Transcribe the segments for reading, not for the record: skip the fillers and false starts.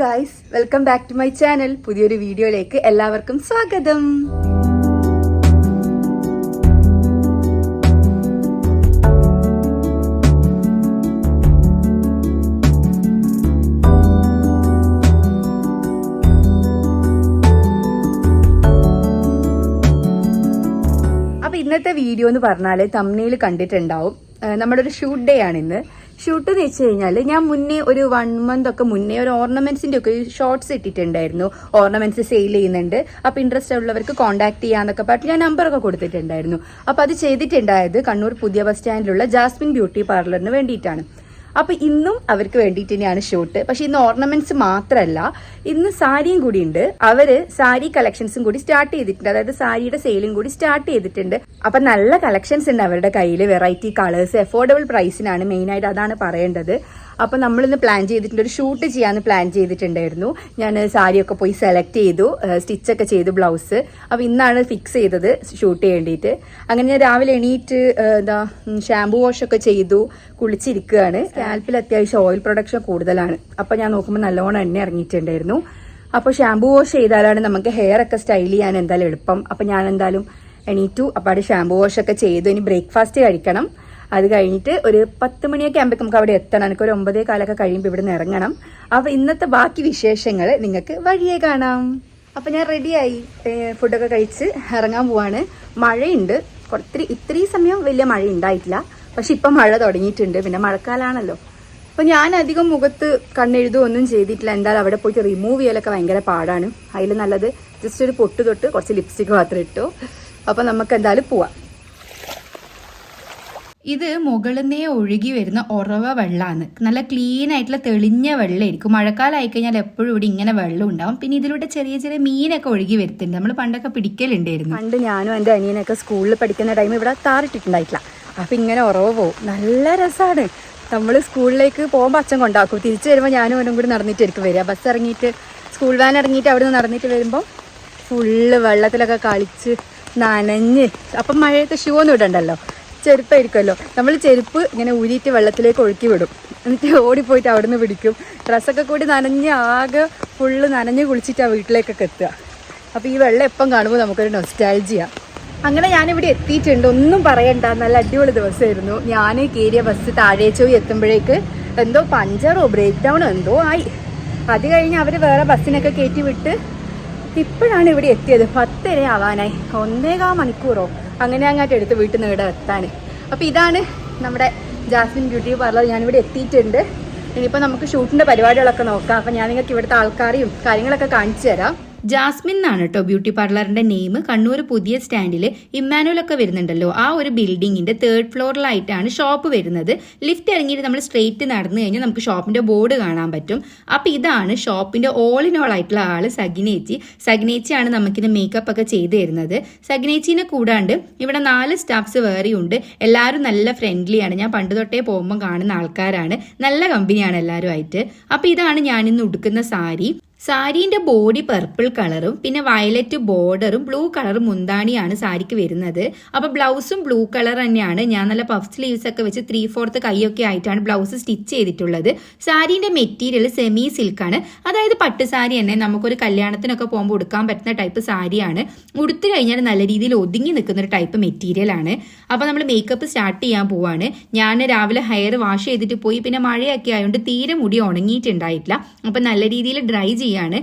Guys, welcome back to my channel. പുതിയൊരു വീഡിയോയിലേക്ക് എല്ലാവർക്കും സ്വാഗതം. അപ്പൊ ഇന്നത്തെ വീഡിയോ എന്ന് പറഞ്ഞാല് തംബ്നെയിൽ കണ്ടിട്ടുണ്ടാവും, നമ്മുടെ ഒരു ഷൂട്ട് ഡേ ആണ് ഇന്ന്. ഷൂട്ട് എന്ന് വെച്ച് കഴിഞ്ഞാൽ ഞാൻ മുന്നേ ഒരു 1 month ഒക്കെ മുന്നേ ഒരു ഓർണമെന്റ്സിന്റെ ഒക്കെ ഷോർട്സ് ഇട്ടിട്ടുണ്ടായിരുന്നു. ഓർണമെന്റ്സ് സെയിൽ ചെയ്യുന്നുണ്ട്, അപ്പൊ ഇൻട്രസ്റ്റ് ഉള്ളവർക്ക് കോൺടാക്ട് ചെയ്യാന്നൊക്കെ പറഞ്ഞിട്ട് ഞാൻ നമ്പറൊക്കെ കൊടുത്തിട്ടുണ്ടായിരുന്നു. അപ്പൊ അത് ചെയ്തിട്ടുണ്ടായത് കണ്ണൂർ പുതിയ ബസ് സ്റ്റാൻഡിലുള്ള ജാസ്മിൻ ബ്യൂട്ടി പാർലറിന് വേണ്ടിയിട്ടാണ്. അപ്പൊ ഇന്നും അവർക്ക് വേണ്ടിയിട്ട് തന്നെയാണ് ഷൂട്ട്. പക്ഷെ ഇന്ന് ഓർണമെന്റ്സ് മാത്രമല്ല, ഇന്ന് സാരിയും കൂടി ഉണ്ട്. അവര് സാരി കളക്ഷൻസും കൂടി സ്റ്റാർട്ട് ചെയ്തിട്ടുണ്ട്, അതായത് സാരിയുടെ സെയിലും കൂടി സ്റ്റാർട്ട് ചെയ്തിട്ടുണ്ട്. അപ്പൊ നല്ല കളക്ഷൻസ് ഉണ്ട് അവരുടെ കയ്യിൽ, വെറൈറ്റി കളേഴ്സ്, അഫോർഡബിൾ പ്രൈസിനാണ്, മെയിനായിട്ട് അതാണ് പറയേണ്ടത്. അപ്പൊ നമ്മളിന്ന് പ്ലാൻ ചെയ്തിട്ടുണ്ട്, ഒരു ഷൂട്ട് ചെയ്യാന്ന് പ്ലാൻ ചെയ്തിട്ടുണ്ടായിരുന്നു. ഞാൻ സാരിയൊക്കെ പോയി സെലക്ട് ചെയ്തു, സ്റ്റിച്ചൊക്കെ ചെയ്തു ബ്ലൗസ്. അപ്പൊ ഇന്നാണ് ഫിക്സ് ചെയ്തത് ഷൂട്ട് ചെയ്യേണ്ടിയിട്ട്. അങ്ങനെ ഞാൻ രാവിലെ എണീറ്റ് ഷാംപൂ വാഷ് ഒക്കെ ചെയ്തു, കുളിച്ചിരിക്കുകയാണ്. സ്കാൽപ്പിൽ അത്യാവശ്യം ഓയിൽ പ്രൊഡക്ഷൻ കൂടുതലാണ്. അപ്പൊ ഞാൻ നോക്കുമ്പോൾ നല്ലോണം എണ്ണ ഇറങ്ങിയിട്ടുണ്ടായിരുന്നു. അപ്പൊ ഷാംപൂ വാഷ് ചെയ്താലാണ് നമുക്ക് ഹെയർ ഒക്കെ സ്റ്റൈൽ ചെയ്യാൻ എന്തായാലും എളുപ്പം. അപ്പൊ ഞാൻ എന്തായാലും എണീറ്റു, അപ്പാട് ഷാംപൂ വാഷ് ഒക്കെ ചെയ്തു. ഇനി ബ്രേക്ക്ഫാസ്റ്റ് കഴിക്കണം. അത് കഴിഞ്ഞിട്ട് ഒരു 10 മണിയൊക്കെ ആകുമ്പോഴേക്കും നമുക്ക് അവിടെ എത്തണം. എനിക്ക് ഒരു 9:15 കഴിയുമ്പോൾ ഇവിടെ നിന്ന് ഇറങ്ങണം. അപ്പൊ ഇന്നത്തെ ബാക്കി വിശേഷങ്ങൾ നിങ്ങൾക്ക് വഴിയേ കാണാം. അപ്പൊ ഞാൻ റെഡിയായി, ഫുഡൊക്കെ കഴിച്ച് ഇറങ്ങാൻ പോവാണ്. മഴയുണ്ട്, ഇത്രയും സമയം വലിയ മഴ ഉണ്ടായിട്ടില്ല, പക്ഷെ ഇപ്പൊ മഴ തുടങ്ങിയിട്ടുണ്ട്. പിന്നെ മഴക്കാലാണല്ലോ. അപ്പൊ ഞാൻ അധികം മുഖത്ത് കണ്ണെഴുതുകയൊന്നും ചെയ്തിട്ടില്ല. എന്തായാലും അവിടെ പോയിട്ട് റിമൂവ് ചെയ്യലൊക്കെ ഭയങ്കര പാടാണ്. അതിൽ നല്ലത് ജസ്റ്റ് ഒരു പൊട്ട് തൊട്ട് കുറച്ച് ലിപ്സ്റ്റിക്ക് മാത്രം ഇട്ടു. അപ്പൊ നമുക്ക് എന്തായാലും പോവാം. ഇത് മുകളിൽ നിന്നേ ഒഴുകി വരുന്ന ഉറവ വെള്ളമാണ്. നല്ല ക്ലീൻ ആയിട്ടുള്ള തെളിഞ്ഞ വെള്ളമായിരിക്കും. മഴക്കാലം ആയിക്കഴിഞ്ഞാൽ എപ്പോഴും ഇവിടെ ഇങ്ങനെ വെള്ളം ഉണ്ടാവും. പിന്നെ ഇതിലൂടെ ചെറിയ ചെറിയ മീനൊക്കെ ഒഴുകി വരുത്തുന്നുണ്ട്. നമ്മൾ പണ്ടൊക്കെ പിടിക്കലുണ്ടായിരുന്നു. പണ്ട് ഞാനും എൻ്റെ അനിയനൊക്കെ സ്കൂളിൽ പഠിക്കുന്ന ടൈം ഇവിടെ താറിട്ടിട്ടുണ്ടായിട്ടില്ല. അപ്പൊ ഇങ്ങനെ ഉറവ പോവും, നല്ല രസമാണ്. നമ്മൾ സ്കൂളിലേക്ക് പോകുമ്പോൾ അച്ഛൻ കൊണ്ടാക്കും, തിരിച്ചു വരുമ്പോൾ ഞാനും അവനും കൂടി നടന്നിട്ടായിരിക്കും വരിക. ബസ് ഇറങ്ങിയിട്ട് സ്കൂൾ വാൻ ഇറങ്ങിയിട്ട് അവിടെ നിന്ന് നടന്നിട്ട് വരുമ്പോൾ ഫുള്ള് വെള്ളത്തിലൊക്കെ കളിച്ച് നനഞ്ഞ്. അപ്പം മഴയത്ത് ഷൂ ഒന്നും ഇടണ്ടല്ലോ, ചെരുപ്പായിരിക്കുമല്ലോ. നമ്മൾ ചെരുപ്പ് ഇങ്ങനെ ഊരിയിട്ട് വെള്ളത്തിലേക്ക് ഒഴുക്കി വിടും, എന്നിട്ട് ഓടിപ്പോയിട്ട് അവിടെ നിന്ന് പിടിക്കും. ഡ്രസ്സൊക്കെ കൂടി നനഞ്ഞ് ആകെ ഫുള്ള് നനഞ്ഞ് കുളിച്ചിട്ടാണ് വീട്ടിലേക്കൊക്കെ എത്തുക. അപ്പോൾ ഈ വെള്ളം എപ്പം കാണുമ്പോൾ നമുക്കൊരു നൊസ്റ്റാൾജിയ. അങ്ങനെ ഞാനിവിടെ എത്തിയിട്ടുണ്ട്, ഒന്നും പറയണ്ട, നല്ല അടിപൊളി ദിവസമായിരുന്നു. ഞാൻ കയറിയ ബസ് താഴേച്ചോയി എത്തുമ്പോഴേക്ക് എന്തോ പഞ്ചറോ ബ്രേക്ക് ഡൗണോ എന്തോ ആയി. അത് കഴിഞ്ഞ് അവർ വേറെ ബസ്സിനൊക്കെ കയറ്റി വിട്ട് ഇപ്പോഴാണ് ഇവിടെ എത്തിയത്. 10:30 ആവാനായി, 1.25 മണിക്കൂറോ അങ്ങനെ അങ്ങോട്ട് എടുത്ത് വീട്ടിൽ നിന്ന് ഇവിടെ എത്താൻ. അപ്പോൾ ഇതാണ് നമ്മുടെ ജാസ്മിൻ ബ്യൂട്ടി പാർലർ. ഞാനിവിടെ എത്തിയിട്ടുണ്ട്. ഇനിയിപ്പോൾ നമുക്ക് ഷൂട്ടിൻ്റെ പരിപാടികളൊക്കെ നോക്കാം. അപ്പോൾ ഞാൻ നിങ്ങൾക്ക് ഇവിടുത്തെ ആൾക്കാരെയും കാര്യങ്ങളൊക്കെ കാണിച്ചു തരാം. ജാസ്മിൻ എന്നാണ് കേട്ടോ ബ്യൂട്ടി പാർലറിന്റെ നെയിം. കണ്ണൂർ പുതിയ സ്റ്റാൻഡിൽ ഇമ്മാനുവൽ ഒക്കെ വരുന്നുണ്ടല്ലോ, ആ ഒരു ബിൽഡിങ്ങിന്റെ 3rd ഫ്ലോറിലായിട്ടാണ് ഷോപ്പ് വരുന്നത്. ലിഫ്റ്റ് ഇറങ്ങിയിട്ട് നമ്മൾ സ്ട്രെയിറ്റ് നടന്നു കഴിഞ്ഞാൽ നമുക്ക് ഷോപ്പിന്റെ ബോർഡ് കാണാൻ പറ്റും. അപ്പൊ ഇതാണ് ഷോപ്പിന്റെ ഓൾ ഇൻ ഓൾ ആയിട്ടുള്ള ആള് സഗ്നേച്ചി. സഗ്നേച്ചിയാണ് നമുക്കിത് മേക്കപ്പ് ഒക്കെ ചെയ്തു തരുന്നത്. സഗ്നേച്ചിനെ കൂടാണ്ട് ഇവിടെ 4 സ്റ്റാഫ്സ് വേറെയുണ്ട്. എല്ലാവരും നല്ല ഫ്രണ്ട്ലിയാണ്. ഞാൻ പണ്ട് തൊട്ടേ പോകുമ്പോൾ കാണുന്ന ആൾക്കാരാണ്, നല്ല കമ്പനിയാണ് എല്ലാവരും ആയിട്ട്. അപ്പൊ ഇതാണ് ഞാനിന്ന് ഉടുക്കുന്ന സാരി. സാരീന്റെ ബോഡി പർപ്പിൾ കളറും പിന്നെ വയലറ്റ് ബോർഡറും ബ്ലൂ കളറും മുന്താണിയാണ് സാരിക്ക് വരുന്നത്. അപ്പൊ ബ്ലൗസും ബ്ലൂ കളർ തന്നെയാണ്. ഞാൻ നല്ല പഫ് സ്ലീവ്സ് ഒക്കെ വെച്ച് 3/4 കൈയൊക്കെ ആയിട്ടാണ് ബ്ലൗസ് സ്റ്റിച്ച് ചെയ്തിട്ടുള്ളത്. സാരീന്റെ മെറ്റീരിയൽ സെമി സിൽക്കാണ്, അതായത് പട്ട് സാരി തന്നെ നമുക്കൊരു കല്യാണത്തിനൊക്കെ പോകുമ്പോൾ ഉടുക്കാൻ പറ്റുന്ന ടൈപ്പ് സാരിയാണ്. ഉടുത്തു കഴിഞ്ഞാൽ നല്ല രീതിയിൽ ഒതുങ്ങി നിൽക്കുന്ന ഒരു ടൈപ്പ് മെറ്റീരിയൽ ആണ്. അപ്പൊ നമ്മൾ മേക്കപ്പ് സ്റ്റാർട്ട് ചെയ്യാൻ പോവാണ്. ഞാൻ രാവിലെ ഹെയർ വാഷ് ചെയ്തിട്ട് പോയി, പിന്നെ മഴയൊക്കെ ആയതുകൊണ്ട് തീരെ മുടി ഉണങ്ങിയിട്ടുണ്ടായിട്ടില്ല. അപ്പൊ നല്ല രീതിയിൽ ഡ്രൈ ചെയ്യാൻ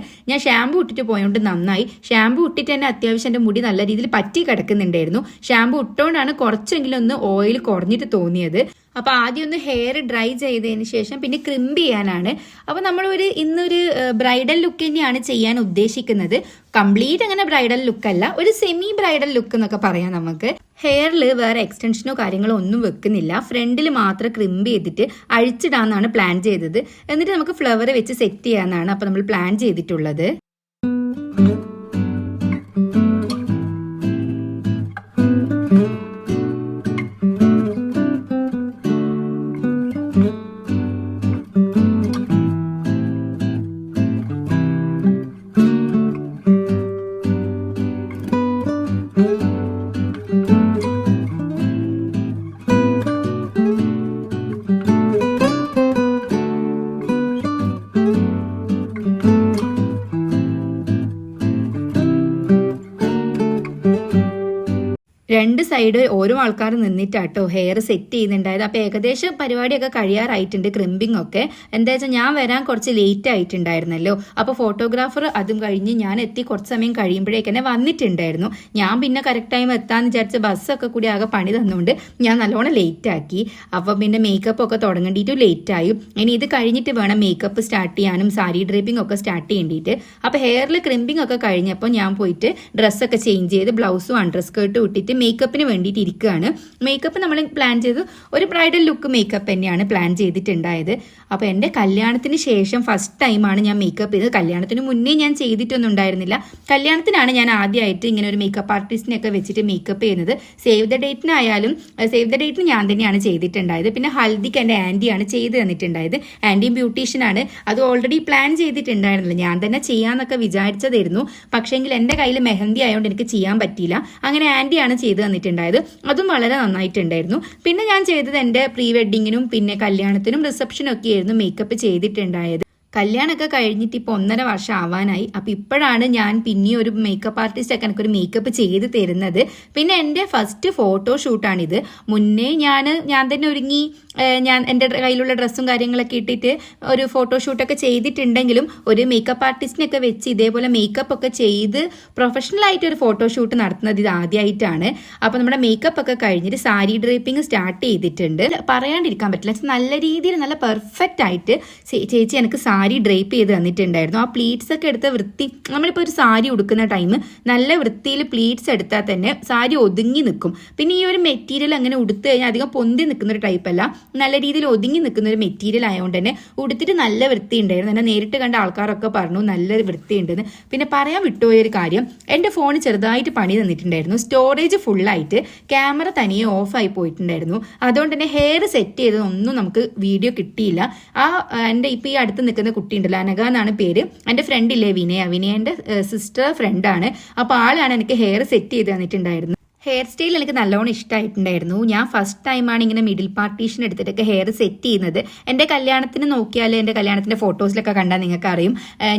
ഞാൻ ഷാമ്പു ഇട്ടിട്ട് പോയോണ്ട് നന്നായി. ഷാമ്പു ഇട്ടിട്ട് തന്നെ അത്യാവശ്യം എൻ്റെ മുടി നല്ല രീതിയിൽ പറ്റി കിടക്കുന്നുണ്ടായിരുന്നു. ഷാമ്പു ഇട്ടുകൊണ്ടാണ് കുറച്ചെങ്കിലും ഒന്ന് ഓയിൽ കുറഞ്ഞിട്ട് തോന്നിയത്. അപ്പൊ ആദ്യം ഒന്ന് ഹെയർ ഡ്രൈ ചെയ്തതിന് ശേഷം പിന്നെ ക്രിംപ് ചെയ്യാനാണ്. അപ്പൊ നമ്മളൊരു ഇന്നൊരു ബ്രൈഡൽ ലുക്ക് തന്നെയാണ് ചെയ്യാൻ ഉദ്ദേശിക്കുന്നത്. കംപ്ലീറ്റ് അങ്ങനെ ബ്രൈഡൽ ലുക്ക് അല്ല, ഒരു സെമി ബ്രൈഡൽ ലുക്ക് എന്നൊക്കെ പറയാം നമുക്ക്. ഹെയറിൽ വേറെ എക്സ്റ്റൻഷനോ കാര്യങ്ങളോ ഒന്നും വെക്കുന്നില്ല, ഫ്രണ്ടിൽ മാത്രം ക്രിംപ് ചെയ്തിട്ട് അഴിച്ചിടാന്നാണ് പ്ലാൻ ചെയ്തത്. എന്നിട്ട് നമുക്ക് ഫ്ലവർ വെച്ച് സെറ്റ് ചെയ്യാന്നാണ് അപ്പൊ നമ്മൾ പ്ലാൻ ചെയ്തിട്ടുള്ളത്. രണ്ട് സൈഡ് ഓരോ ആൾക്കാർ നിന്നിട്ടാട്ടോ ഹെയർ സെറ്റ് ചെയ്യുന്നുണ്ടായത്. അപ്പോൾ ഏകദേശം പരിപാടിയൊക്കെ കഴിയാറായിട്ടുണ്ട്, ക്രിമ്പിംഗ് ഒക്കെ. എന്താ വെച്ചാൽ ഞാൻ വരാൻ കുറച്ച് ലേറ്റ് ആയിട്ടുണ്ടായിരുന്നല്ലോ. അപ്പോൾ ഫോട്ടോഗ്രാഫർ അതും കഴിഞ്ഞ് ഞാൻ എത്തി കുറച്ച് സമയം കഴിയുമ്പോഴേക്ക് തന്നെ വന്നിട്ടുണ്ടായിരുന്നു. ഞാൻ പിന്നെ കറക്റ്റ് ടൈം എത്താന്ന് വിചാരിച്ച ബസ്സൊക്കെ കൂടി ആകെ പണി തന്നുകൊണ്ട് ഞാൻ നല്ലോണം ലേറ്റ് ആക്കി. അപ്പോൾ പിന്നെ മേക്കപ്പ് ഒക്കെ തുടങ്ങേണ്ടിയിട്ടും ലേറ്റ് ആയി. ഇനി ഇത് കഴിഞ്ഞിട്ട് വേണം മേക്കപ്പ് സ്റ്റാർട്ട് ചെയ്യാനും സാരി ഡ്രേപ്പിംഗ് ഒക്കെ സ്റ്റാർട്ട് ചെയ്യേണ്ടിയിട്ട്. അപ്പോൾ ഹെയറിൽ ക്രിമ്പിംഗ് ഒക്കെ കഴിഞ്ഞപ്പോൾ ഞാൻ പോയിട്ട് ഡ്രസ്സൊക്കെ ചേഞ്ച് ചെയ്ത് ബ്ലൗസും അണ്ടർ സ്കേർട്ടും ഇട്ടിട്ട് മേക്കപ്പിന് വേണ്ടിയിട്ട് ഇരിക്കുകയാണ്. മേക്കപ്പ് നമ്മൾ പ്ലാൻ ചെയ്ത് ഒരു ബ്രൈഡൽ ലുക്ക് മേക്കപ്പ് തന്നെയാണ് പ്ലാൻ ചെയ്തിട്ടുണ്ടായത്. അപ്പോൾ എൻ്റെ കല്യാണത്തിന് ശേഷം ഫസ്റ്റ് ടൈമാണ് ഞാൻ മേക്കപ്പ് ചെയ്തത്. കല്യാണത്തിന് മുന്നേ ഞാൻ ചെയ്തിട്ടൊന്നും ഉണ്ടായിരുന്നില്ല. കല്യാണത്തിനാണ് ഞാൻ ആദ്യമായിട്ട് ഇങ്ങനെ ഒരു മേക്കപ്പ് ആർട്ടിസ്റ്റിനെയൊക്കെ വെച്ചിട്ട് മേക്കപ്പ് ചെയ്യുന്നത്. സേവ് ദ ഡേറ്റിന് ഞാൻ തന്നെയാണ് ചെയ്തിട്ടുണ്ടായത്. പിന്നെ ഹൽദിക്ക് എൻ്റെ ആൻറ്റിയാണ് ചെയ്ത് തന്നിട്ടുണ്ടായത്. ആൻറ്റിയും ബ്യൂട്ടീഷ്യനാണ്. അത് ഓൾറെഡി പ്ലാൻ ചെയ്തിട്ടുണ്ടായിരുന്നില്ല, ഞാൻ തന്നെ ചെയ്യാമെന്നൊക്കെ വിചാരിച്ചതായിരുന്നു. പക്ഷേങ്കിൽ എൻ്റെ കയ്യിൽ മെഹന്തി ആയതുകൊണ്ട് എനിക്ക് ചെയ്യാൻ പറ്റിയില്ല. അങ്ങനെ ആൻറ്റിയാണ് ചെയ്ത് തന്നിട്ടുണ്ടായത്. അതും വളരെ നന്നായിട്ടുണ്ടായിരുന്നു. പിന്നെ ഞാൻ ചെയ്തത് എൻ്റെ പ്രീ വെഡിങ്ങിനും പിന്നെ കല്യാണത്തിനും റിസപ്ഷനും ഒക്കെ ആയിരുന്നു മേക്കപ്പ് ചെയ്തിട്ടുണ്ടായത്. കല്യാണമൊക്കെ കഴിഞ്ഞിട്ട് ഇപ്പോൾ 1.5 വർഷം ആവാനായി. അപ്പോൾ ഇപ്പോഴാണ് ഞാൻ പിന്നെ ഒരു മേക്കപ്പ് ആർട്ടിസ്റ്റൊക്കെ എനിക്കൊരു മേക്കപ്പ് ചെയ്ത് തരുന്നത്. പിന്നെ എൻ്റെ ഫസ്റ്റ് ഫോട്ടോഷൂട്ടാണിത്. മുന്നേ ഞാൻ തന്നെ ഒരുങ്ങി ഞാൻ എൻ്റെ കയ്യിലുള്ള ഡ്രസ്സും കാര്യങ്ങളൊക്കെ ഇട്ടിട്ട് ഒരു ഫോട്ടോഷൂട്ടൊക്കെ ചെയ്തിട്ടുണ്ടെങ്കിലും ഒരു മേക്കപ്പ് ആർട്ടിസ്റ്റിനൊക്കെ വെച്ച് ഇതേപോലെ മേക്കപ്പ് ഒക്കെ ചെയ്ത് പ്രൊഫഷണലായിട്ട് ഒരു ഫോട്ടോഷൂട്ട് നടത്തുന്നത് ഇത് ആദ്യമായിട്ടാണ്. അപ്പോൾ നമ്മുടെ മേക്കപ്പ് ഒക്കെ കഴിഞ്ഞിട്ട് സാരി ഡ്രേപ്പിംഗ് സ്റ്റാർട്ട് ചെയ്തിട്ടുണ്ട്. പറയാണ്ടിരിക്കാൻ പറ്റില്ല, നല്ല രീതിയിൽ നല്ല പെർഫെക്റ്റ് ആയിട്ട് ചേച്ചി എനിക്ക് സാരി ഡ്രേപ്പ് ചെയ്ത് തന്നിട്ടുണ്ടായിരുന്നു. ആ പ്ലീറ്റ്സ് ഒക്കെ എടുത്ത വൃത്തി, നമ്മളിപ്പോൾ ഒരു സാരി ഉടുക്കുന്ന ടൈം നല്ല വൃത്തിയിൽ പ്ലീറ്റ്സ് എടുത്താൽ തന്നെ സാരി ഒതുങ്ങി നിൽക്കും. പിന്നെ ഈ ഒരു മെറ്റീരിയൽ അങ്ങനെ ഉടുത്തു കഴിഞ്ഞാൽ അധികം പൊന്തി നിൽക്കുന്ന ഒരു ടൈപ്പ് അല്ല, നല്ല രീതിയിൽ ഒതുങ്ങി നിൽക്കുന്ന ഒരു മെറ്റീരിയൽ ആയതുകൊണ്ട് തന്നെ ഉടുത്തിട്ട് നല്ല വൃത്തി ഉണ്ടായിരുന്നു. എന്നെ നേരിട്ട് കണ്ട ആൾക്കാരൊക്കെ പറഞ്ഞു നല്ല വൃത്തി ഉണ്ടെന്ന്. പിന്നെ പറയാൻ വിട്ടുപോയൊരു കാര്യം, എൻ്റെ ഫോൺ ചെറുതായിട്ട് പണി തന്നിട്ടുണ്ടായിരുന്നു. സ്റ്റോറേജ് ഫുള്ളായിട്ട് ക്യാമറ തനിയെ ഓഫായി പോയിട്ടുണ്ടായിരുന്നു. അതുകൊണ്ട് തന്നെ ഹെയർ സെറ്റ് ചെയ്തതൊന്നും നമുക്ക് വീഡിയോ കിട്ടിയില്ല. എൻ്റെ ഇപ്പോൾ ഈ അടുത്ത് നിൽക്കുന്ന കുട്ടി ഉണ്ടല്ലോ, അനഘ എന്നാണ് പേര്, എൻ്റെ ഫ്രണ്ട് ഇല്ലേ വിനയ എൻ്റെ സിസ്റ്റർ ഫ്രണ്ടാണ്. അപ്പോൾ ആളാണ് എനിക്ക് ഹെയർ സെറ്റ് ചെയ്ത് തന്നിട്ടുണ്ടായിരുന്നു. ഹെയർ സ്റ്റൈൽ എനിക്ക് നല്ലോണം ഇഷ്ടമായിട്ടുണ്ടായിരുന്നു. ഞാൻ ഫസ്റ്റ് ടൈമാണ് ഇങ്ങനെ മിഡിൽ പാർട്ടീഷൻ എടുത്തിട്ടൊക്കെ ഹെയർ സെറ്റ് ചെയ്യുന്നത്. എൻ്റെ കല്യാണത്തിന് നോക്കിയാൽ എൻ്റെ കല്യാണത്തിൻ്റെ ഫോട്ടോസിലൊക്കെ കണ്ടാൽ നിങ്ങൾക്ക് അറിയും,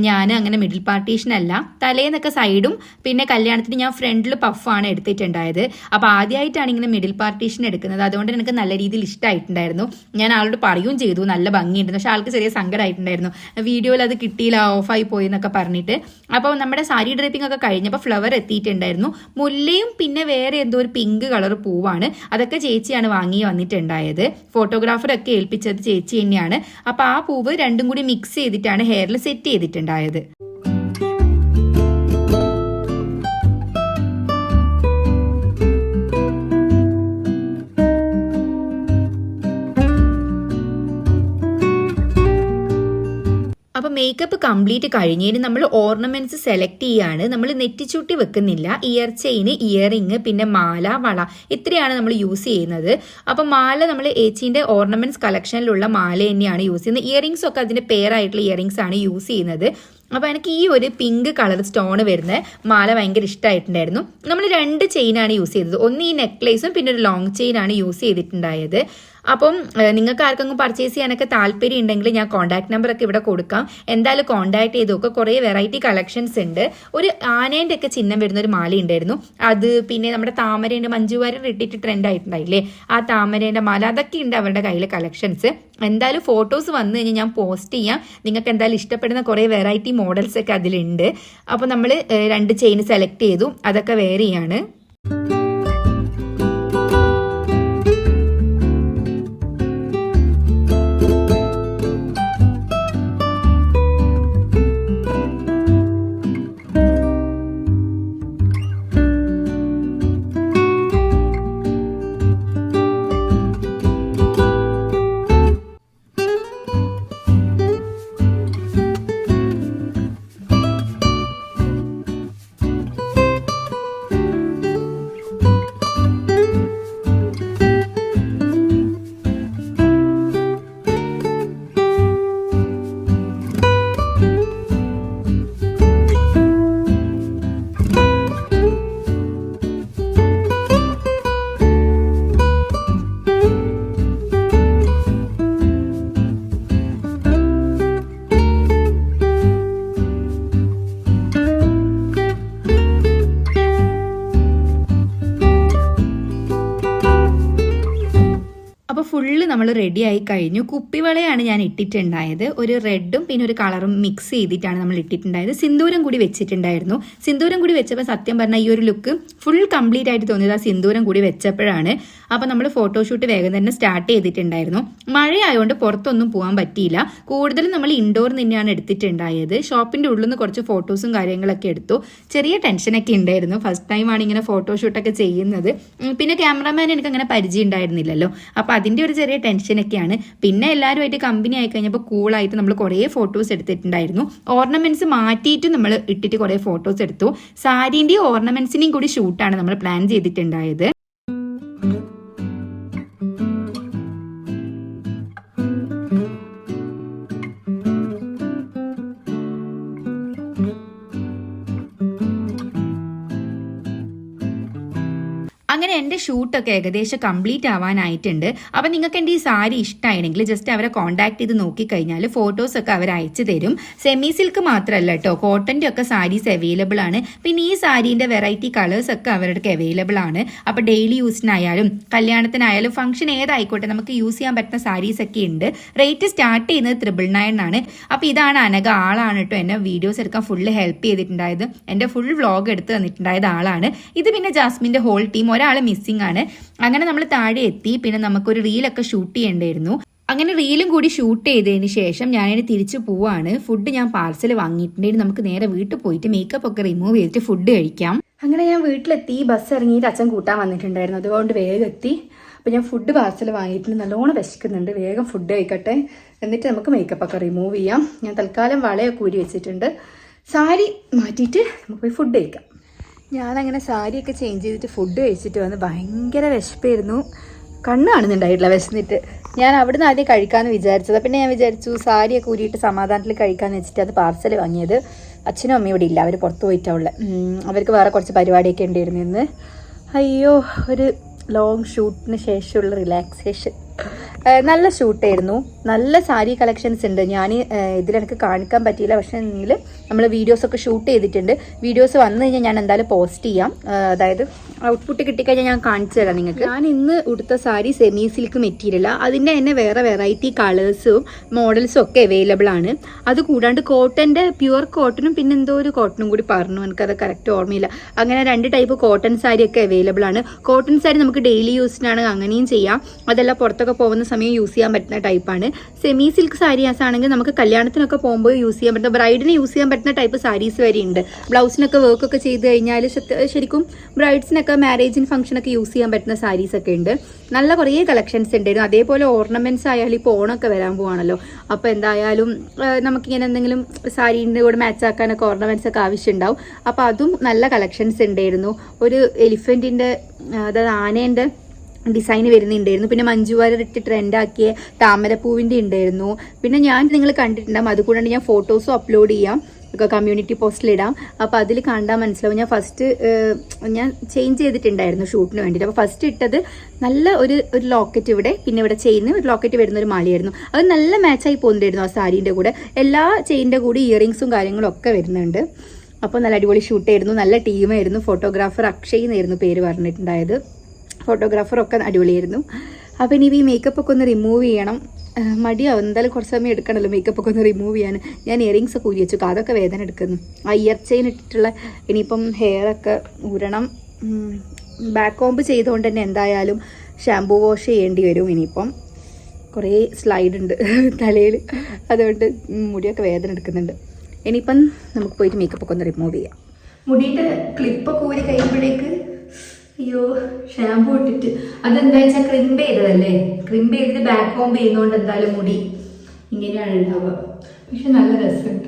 ഞാൻ അങ്ങനെ മിഡിൽ പാർട്ടീഷൻ അല്ല, തലേന്നൊക്കെ സൈഡും പിന്നെ കല്യാണത്തിന് ഞാൻ ഫ്രണ്ടിൽ പഫാണ് എടുത്തിട്ടുണ്ടായത്. അപ്പോൾ ആദ്യമായിട്ടാണ് ഇങ്ങനെ മിഡിൽ പാർട്ടീഷൻ എടുക്കുന്നത്. അതുകൊണ്ട് എനിക്ക് നല്ല രീതിയിൽ ഇഷ്ടമായിട്ടുണ്ടായിരുന്നു. ഞാൻ ആളോട് പറയുകയും ചെയ്തു നല്ല ഭംഗിയുണ്ടെന്ന്. പക്ഷെ ആൾക്ക് ചെറിയ സങ്കടമായിട്ടുണ്ടായിരുന്നു, വീഡിയോയിൽ അത് കിട്ടിയില്ല, ഓഫായി പോയി എന്നൊക്കെ പറഞ്ഞിട്ട്. അപ്പോൾ നമ്മുടെ സാരി ഡ്രേപ്പിംഗ് ഒക്കെ കഴിഞ്ഞപ്പോൾ ഫ്ലവർ എത്തിയിട്ടുണ്ടായിരുന്നു. മുല്ലയും പിന്നെ വേറെ എന്തോ ഒരു പിങ്ക് കളർ പൂവാണ്. അതൊക്കെ ചേച്ചിയാണ് വാങ്ങി വന്നിട്ടുണ്ടായത്. ഫോട്ടോഗ്രാഫറൊക്കെ ഏൽപ്പിച്ചത് ചേച്ചി തന്നെയാണ്. അപ്പോൾ ആ പൂവ് രണ്ടും കൂടി മിക്സ് ചെയ്തിട്ടാണ് ഹെയറിൽ സെറ്റ് ചെയ്തിട്ടുണ്ടായത്. അപ്പോൾ മേക്കപ്പ് കംപ്ലീറ്റ് കഴിഞ്ഞതിന് നമ്മൾ ഓർണമെന്റ്സ് സെലക്ട് ചെയ്യാണ്. നമ്മൾ നെറ്റിച്ചുട്ടി വെക്കുന്നില്ല. ഇയർ ചെയിൻ, ഇയറിങ്, പിന്നെ മാല, വള, ഇത്രയാണ് നമ്മൾ യൂസ് ചെയ്യുന്നത്. അപ്പോൾ മാല നമ്മൾ ഏച്ചീൻ്റെ ഓർണമെന്റ്സ് കളക്ഷനിലുള്ള മാല തന്നെയാണ് യൂസ് ചെയ്യുന്നത്. ഇയറിങ്സ് ഒക്കെ അതിൻ്റെ പെയറായിട്ടുള്ള ഇയറിങ്സ് ആണ് യൂസ് ചെയ്യുന്നത്. അപ്പോൾ എനിക്ക് ഈ ഒരു പിങ്ക് കളർ സ്റ്റോൺ വരുന്ന മാല ഭയങ്കര ഇഷ്ടമായിട്ടുണ്ടായിരുന്നു. നമ്മൾ 2 ചെയിനാണ് യൂസ് ചെയ്തത്. ഒന്ന് ഈ നെക്ലേസും പിന്നെ ഒരു ലോങ് ചെയിനാണ് യൂസ് ചെയ്തിട്ടുണ്ടായത്. അപ്പം നിങ്ങൾക്ക് ആർക്കെങ്കിലും പർച്ചേസ് ചെയ്യാനൊക്കെ താല്പര്യം ഉണ്ടെങ്കിൽ ഞാൻ കോൺടാക്ട് നമ്പറൊക്കെ ഇവിടെ കൊടുക്കാം. എന്തായാലും കോൺടാക്ട് ചെയ്ത് നോക്കുക. കുറേ വെറൈറ്റി കളക്ഷൻസ് ഉണ്ട്. ഒരു ആനേൻ്റെ ഒക്കെ ചിഹ്നം വരുന്ന ഒരു മാല ഉണ്ടായിരുന്നു. അത് പിന്നെ നമ്മുടെ താമരേൻ്റെ മഞ്ജു വാര്യർ ഇട്ടിട്ട് ട്രെൻഡ് ആയിട്ടുണ്ടായില്ലേ, ആ താമരേൻ്റെ മാല, അതൊക്കെ ഉണ്ട് അവരുടെ കയ്യിലെ കളക്ഷൻസ്. എന്തായാലും ഫോട്ടോസ് വന്നു കഴിഞ്ഞാൽ ഞാൻ പോസ്റ്റ് ചെയ്യാം. നിങ്ങൾക്ക് എന്തായാലും ഇഷ്ടപ്പെടുന്ന കുറേ വെറൈറ്റി മോഡൽസ് ഒക്കെ അതിലുണ്ട്. അപ്പോൾ നമ്മൾ 2 ചെയിൻ സെലക്ട് ചെയ്തു, അതൊക്കെ വേറെ ചെയ്യാണ്. നമ്മൾ റെഡി ആയി കഴിഞ്ഞു. കുപ്പിവളയാണ് ഞാൻ ഇട്ടിട്ടുണ്ടായത്. ഒരു റെഡും പിന്നെ ഒരു കളറും മിക്സ് ചെയ്തിട്ടാണ് നമ്മൾ ഇട്ടിട്ടുണ്ടായത്. സിന്ദൂരം കൂടി വെച്ചിട്ടുണ്ടായിരുന്നു. സിന്ദൂരം കൂടി വെച്ചപ്പോൾ സത്യം പറഞ്ഞാൽ ഈ ഒരു ലുക്ക് ഫുൾ കംപ്ലീറ്റ് ആയിട്ട് തോന്നിയത് ആ സിന്ദൂരം കൂടി വെച്ചപ്പോഴാണ്. അപ്പോൾ നമ്മൾ ഫോട്ടോഷൂട്ട് വേഗം തന്നെ സ്റ്റാർട്ട് ചെയ്തിട്ടുണ്ടായിരുന്നു. മഴയായതുകൊണ്ട് പുറത്തൊന്നും പോകാൻ പറ്റിയില്ല. കൂടുതലും നമ്മൾ ഇൻഡോർ തന്നെയാണ് എടുത്തിട്ടുണ്ടായത്. ഷോപ്പിന്റെ ഉള്ളിൽ നിന്ന് കുറച്ച് ഫോട്ടോസും കാര്യങ്ങളൊക്കെ എടുത്തു. ചെറിയ ടെൻഷനൊക്കെ ഉണ്ടായിരുന്നു. ഫസ്റ്റ് ടൈമാണ് ഇങ്ങനെ ഫോട്ടോഷൂട്ടൊക്കെ ചെയ്യുന്നത്. പിന്നെ ക്യാമറമാൻ എനിക്ക് അങ്ങനെ പരിചയം ഉണ്ടായിരുന്നില്ലല്ലോ. അപ്പോൾ അതിന്റെ ഒരു ചെറിയ ടെൻഷനൊക്കെയാണ്. പിന്നെ എല്ലാവരുമായിട്ട് കമ്പനി ആയി കഴിഞ്ഞപ്പോൾ കൂളായിട്ട് നമ്മൾ കുറേ ഫോട്ടോസ് എടുത്തിട്ടുണ്ടായിരുന്നു. ഓർണമെന്റ്സ് മാറ്റിയിട്ട് നമ്മൾ ഇട്ടിട്ട് കുറേ ഫോട്ടോസ് എടുത്തു. സാരീന്റെയും ഓർണമെന്റ്സിന്റെയും കൂടി ഷൂട്ടാണ് നമ്മൾ പ്ലാൻ ചെയ്തിട്ടുണ്ടായത്. അങ്ങനെ എൻ്റെ ഷൂട്ടൊക്കെ ഏകദേശം കംപ്ലീറ്റ് ആവാനായിട്ടുണ്ട്. അപ്പം നിങ്ങൾക്ക് എൻ്റെ ഈ സാരി ഇഷ്ടമായിരുന്നെങ്കിൽ ജസ്റ്റ് അവരെ കോൺടാക്ട് ചെയ്ത് നോക്കിക്കഴിഞ്ഞാൽ ഫോട്ടോസൊക്കെ അവർ അയച്ചു തരും. സെമി സിൽക്ക് മാത്രമല്ല കേട്ടോ, കോട്ടൻ്റെ ഒക്കെ സാരീസ് അവൈലബിൾ ആണ്. പിന്നെ ഈ സാരീൻ്റെ വെറൈറ്റി കളേഴ്സ് ഒക്കെ അവരുടെ അവൈലബിൾ ആണ്. അപ്പോൾ ഡെയിലി യൂസിനായാലും കല്യാണത്തിനായാലും ഫംഗ്ഷൻ ഏതായിക്കോട്ടെ നമുക്ക് യൂസ് ചെയ്യാൻ പറ്റുന്ന സാരീസ് ഒക്കെ ഉണ്ട്. റേറ്റ് സ്റ്റാർട്ട് ചെയ്യുന്നത് 999 ആണ്. അപ്പോൾ ഇതാണ് അനഘ, ആളാണ് കേട്ടോ എന്നെ വീഡിയോസ് എടുക്കാൻ ഫുള്ള് ഹെൽപ്പ് ചെയ്തിട്ടുണ്ടായത്. എൻ്റെ ഫുൾ വ്ളോഗ് എടുത്ത് തന്നിട്ടുണ്ടായത് ആളാണ്. ഇത് പിന്നെ ജാസ്മിൻ്റെ ഹോൾ ടീം, ഒരാൾ മിസ്സിംഗ് ആണ്. അങ്ങനെ നമ്മൾ താഴെ എത്തി. പിന്നെ നമുക്കൊരു റീലൊക്കെ ഷൂട്ട് ചെയ്യേണ്ടായിരുന്നു. അങ്ങനെ റീലും കൂടി ഷൂട്ട് ചെയ്തതിന് ശേഷം ഞാനതിന് തിരിച്ചു പോവാണ്. ഫുഡ് ഞാൻ പാർസൽ വാങ്ങിയിട്ടുണ്ടെങ്കിൽ നമുക്ക് നേരെ വീട്ടിൽ പോയിട്ട് മേക്കപ്പ് ഒക്കെ റിമൂവ് ചെയ്തിട്ട് ഫുഡ് കഴിക്കാം. അങ്ങനെ ഞാൻ വീട്ടിലെത്തി. ബസ് ഇറങ്ങിയിട്ട് അച്ഛൻ കൂട്ടാൻ വന്നിട്ടുണ്ടായിരുന്നു, അതുകൊണ്ട് വേഗം എത്തി. അപ്പോൾ ഞാൻ ഫുഡ് പാർസൽ വാങ്ങിയിട്ടുണ്ട്. നല്ലോണം വിശക്കുന്നുണ്ട്. വേഗം ഫുഡ് കഴിക്കട്ടെ, എന്നിട്ട് നമുക്ക് മേക്കപ്പ് ഒക്കെ റിമൂവ് ചെയ്യാം. ഞാൻ തൽക്കാലം വളയൊക്കെ ഊരി വെച്ചിട്ടുണ്ട്. സാരി മാറ്റിയിട്ട് നമുക്ക് പോയി ഫുഡ് കഴിക്കാം. ഞാനങ്ങനെ സാരിയൊക്കെ ചേഞ്ച് ചെയ്തിട്ട് ഫുഡ് കഴിച്ചിട്ട് വന്ന് ഭയങ്കര വിശപ്പായിരുന്നു. കണ്ണ് കാണുന്നുണ്ടായിട്ടില്ല വിശന്നിട്ട്. ഞാൻ അവിടുന്ന് ആദ്യം കഴിക്കാമെന്ന് വിചാരിച്ചത്. പിന്നെ ഞാൻ വിചാരിച്ചു സാരിയൊക്കെ ഊരിയിട്ട് സമാധാനത്തിൽ കഴിക്കാമെന്ന് വെച്ചിട്ട് അത് പാർസൽ വാങ്ങിയത്. അച്ഛനും അമ്മയും ഇവിടെ ഇല്ല, അവർ പുറത്ത് പോയിട്ടുള്ളത്. അവർക്ക് വേറെ കുറച്ച് പരിപാടിയൊക്കെ ഉണ്ടായിരുന്നു ഇന്ന്. അയ്യോ, ഒരു ലോങ് ഷൂട്ടിന് ശേഷമുള്ള റിലാക്സേഷൻ. നല്ല ഷൂട്ടായിരുന്നു. നല്ല സാരി കളക്ഷൻസ് ഉണ്ട്. ഞാൻ ഇതിലെനിക്ക് കാണിക്കാൻ പറ്റിയില്ല, പക്ഷേ എങ്കിൽ നമ്മൾ വീഡിയോസൊക്കെ ഷൂട്ട് ചെയ്തിട്ടുണ്ട്. വീഡിയോസ് വന്നു കഴിഞ്ഞാൽ ഞാൻ എന്തായാലും പോസ്റ്റ് ചെയ്യാം. അതായത് ഔട്ട്പുട്ട് കിട്ടിക്കഴിഞ്ഞാൽ ഞാൻ കാണിച്ചു തരാം നിങ്ങൾക്ക്. ഞാൻ ഇന്ന് ഉടുത്ത സാരി സെമി സിൽക്ക് മെറ്റീരിയൽ, അതിൻ്റെ തന്നെ വേറെ വെറൈറ്റി കളേഴ്സും മോഡൽസും ഒക്കെ അവൈലബിൾ ആണ്. അത് കൂടാണ്ട് കോട്ടൻ്റെ പ്യുവർ കോട്ടനും പിന്നെ എന്തോ ഒരു കോട്ടനും കൂടി പറഞ്ഞു, എനിക്കത് കറക്റ്റ് ഓർമ്മയില്ല. അങ്ങനെ 2 ടൈപ്പ് കോട്ടൺ സാരി ഒക്കെ അവൈലബിൾ ആണ്. കോട്ടൺ സാരി നമുക്ക് ഡെയിലി യൂസിനാണ്, അങ്ങനെയും ചെയ്യാം. അതല്ല പുറത്തൊക്കെ പോകുന്ന സമയം യൂസ് ചെയ്യാൻ പറ്റുന്ന ടൈപ്പാണ്. സെമി സിൽക്ക് സാരീസ് ആണെങ്കിൽ നമുക്ക് കല്യാണത്തിനൊക്കെ പോകുമ്പോൾ യൂസ് ചെയ്യാൻ പറ്റുന്ന, ബ്രൈഡിന് യൂസ് ചെയ്യാൻ പറ്റുന്ന ടൈപ്പ് സാരീസ് വരെ ഉണ്ട്. ബ്ലൗസിനൊക്കെ വർക്കൊക്കെ ചെയ്ത് കഴിഞ്ഞാൽ ശരിക്കും ബ്രൈഡ്സിനൊക്കെ മാരേജിന് ഫംഗ്ഷനൊക്കെ യൂസ് ചെയ്യാൻ പറ്റുന്ന സാരീസ് ഒക്കെ ഉണ്ട്. നല്ല കുറേ കളക്ഷൻസ് ഉണ്ടായിരുന്നു. അതേപോലെ ഓർണമെന്റ്സ് ആയാലും ഇപ്പോൾ ഓണമൊക്കെ വരാൻ പോവാണല്ലോ. അപ്പോൾ എന്തായാലും നമുക്കിങ്ങനെ എന്തെങ്കിലും സാരീൻ്റെ കൂടെ മാച്ച് ആക്കാനൊക്കെ ഓർണമെന്റ്സ് ഒക്കെ ആവശ്യമുണ്ടാവും. അപ്പോൾ അതും നല്ല കളക്ഷൻസ് ഉണ്ടായിരുന്നു. ഒരു എലിഫൻറ്റിൻ്റെ, അതായത് ആനേൻ്റെ ഡിസൈൻ വരുന്നുണ്ടായിരുന്നു. പിന്നെ മഞ്ജുവാരർ ഇട്ട് ട്രെൻഡാക്കിയ താമരപ്പൂവിൻ്റെ ഉണ്ടായിരുന്നു. പിന്നെ ഞാൻ നിങ്ങൾ കണ്ടിട്ടുണ്ടാകും, അതുകൂടാണ്ട് ഞാൻ ഫോട്ടോസും അപ്ലോഡ് ചെയ്യാം, കമ്മ്യൂണിറ്റി പോസ്റ്റിലിടാം. അപ്പോൾ അതിൽ കണ്ടാൽ മനസ്സിലാവും. ഞാൻ ചേഞ്ച് ചെയ്തിട്ടുണ്ടായിരുന്നു ഷൂട്ടിന് വേണ്ടിയിട്ട്. അപ്പോൾ ഫസ്റ്റ് ഇട്ടത് നല്ല ഒരു ലോക്കറ്റ് ഇവിടെ, പിന്നെ ഇവിടെ ചെയിന് ഒരു ലോക്കറ്റ് വരുന്ന ഒരു മാലയായിരുന്നു. അത് നല്ല മാച്ചായി പോകുന്നുണ്ടായിരുന്നു ആ സാരീൻ്റെ കൂടെ. എല്ലാ ചെയിൻ്റെ കൂടെ ഇയറിങ്സും കാര്യങ്ങളും ഒക്കെ വരുന്നുണ്ട്. അപ്പോൾ നല്ല അടിപൊളി ഷൂട്ടായിരുന്നു. നല്ല ടീമായിരുന്നു. ഫോട്ടോഗ്രാഫർ അക്ഷയ് എന്നായിരുന്നു പേര് പറഞ്ഞിട്ടുണ്ടായത്. ഫോട്ടോഗ്രാഫറൊക്കെ അടിപൊളിയായിരുന്നു. അപ്പോൾ ഇനി ഈ മേക്കപ്പ് ഒക്കെ ഒന്ന് റിമൂവ് ചെയ്യണം. മടിയാവും, എന്തായാലും കുറച്ച് സമയം എടുക്കണമല്ലോ മേക്കപ്പ് ഒക്കെ ഒന്ന് റിമൂവ് ചെയ്യാൻ. ഞാൻ ഇയറിങ്സ് ഒക്കെ ഊരി വെച്ചു, അതൊക്കെ വേദന എടുക്കുന്നു. ആ ഇയർ ചെയിൻ ഇട്ടിട്ടുള്ള ഇനിയിപ്പം ഹെയറൊക്കെ ഊരണം. ബാക്ക് കോംബ് ചെയ്തുകൊണ്ട് തന്നെ എന്തായാലും ഷാംപൂ വാഷ് ചെയ്യേണ്ടി വരും. ഇനിയിപ്പം കുറേ സ്ലൈഡ് ഉണ്ട് തലയിൽ, അതുകൊണ്ട് മുടിയൊക്കെ വേദന എടുക്കുന്നുണ്ട്. ഇനിയിപ്പം നമുക്ക് പോയിട്ട് മേക്കപ്പ് ഒക്കെ ഒന്ന് റിമൂവ് ചെയ്യാം. മുടിയുടെ ക്ലിപ്പൊക്കെ ഊരി കഴിയുമ്പോഴേക്ക് അയ്യോ, ഷാമ്പൂ ഇട്ടിട്ട് അതെന്താ വെച്ചാൽ ക്രിംപ് ചെയ്തതല്ലേ. ക്രിംപ് ചെയ്തിട്ട് ബാക്ക് കോംബ് ചെയ്യുന്നതുകൊണ്ട് എന്തായാലും മുടി ഇങ്ങനെയാണ് ഉണ്ടാവുക. പക്ഷെ നല്ല രസമുണ്ട്,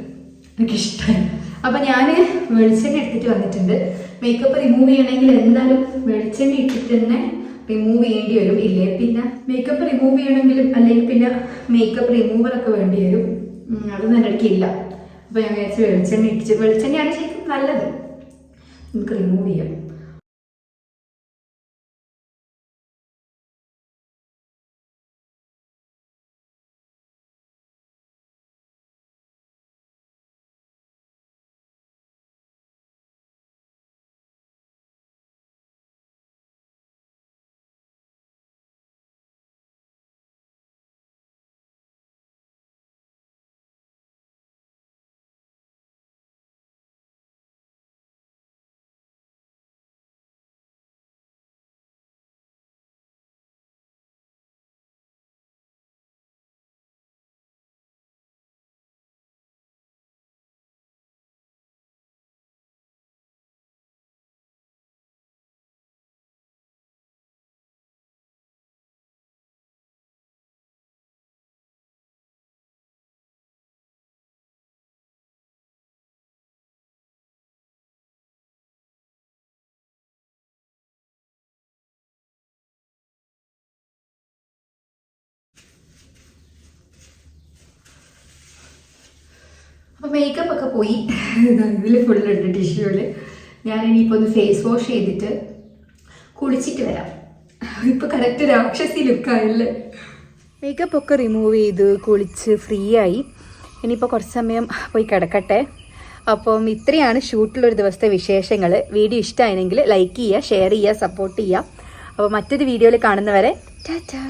എനിക്കിഷ്ടമായി. അപ്പം ഞാൻ വെളിച്ചെണ്ണ എടുത്തിട്ട് വന്നിട്ടുണ്ട്. മേക്കപ്പ് റിമൂവ് ചെയ്യണമെങ്കിൽ എന്തായാലും വെളിച്ചെണ്ണ ഇട്ടിട്ട് തന്നെ റിമൂവ് ചെയ്യേണ്ടി വരും. ഇല്ലേ പിന്നെ മേക്കപ്പ് റിമൂവ് ചെയ്യണമെങ്കിലും അല്ലെങ്കിൽ പിന്നെ മേക്കപ്പ് റിമൂവറൊക്കെ വേണ്ടി വരും. അതൊന്നും എൻ്റെ അടുക്കില്ല. അപ്പോൾ ഞാൻ വിചാരിച്ച് വെളിച്ചെണ്ണ ഇട്ടിട്ട്, വെളിച്ചെണ്ണയാണ് ശരിക്കും നല്ലത്, നമുക്ക് റിമൂവ് ചെയ്യാം. അപ്പോൾ മേക്കപ്പ് ഒക്കെ പോയി. ഇതിൽ ഫുള്ളുണ്ട് ടിഷ്യൂല്. ഞാനിനിയിപ്പോൾ ഒന്ന് ഫേസ് വാഷ് ചെയ്തിട്ട് കുളിച്ചിട്ട് വരാം. ഇപ്പോൾ കറക്റ്റ് രാക്ഷസി ലുക്കായല്ലേ. മേക്കപ്പ് ഒക്കെ റിമൂവ് ചെയ്ത് കുളിച്ച് ഫ്രീ ആയി. ഇനിയിപ്പോൾ കുറച്ച് സമയം പോയി കിടക്കട്ടെ. അപ്പം ഇത്രയാണ് ഷൂട്ടിലൊരു ദിവസത്തെ വിശേഷങ്ങൾ. വീഡിയോ ഇഷ്ടമായെങ്കിൽ ലൈക്ക് ചെയ്യുക, ഷെയർ ചെയ്യുക, സപ്പോർട്ട് ചെയ്യുക. അപ്പോൾ മറ്റൊരു വീഡിയോയിൽ കാണുന്നവരെ ടാറ്റാ.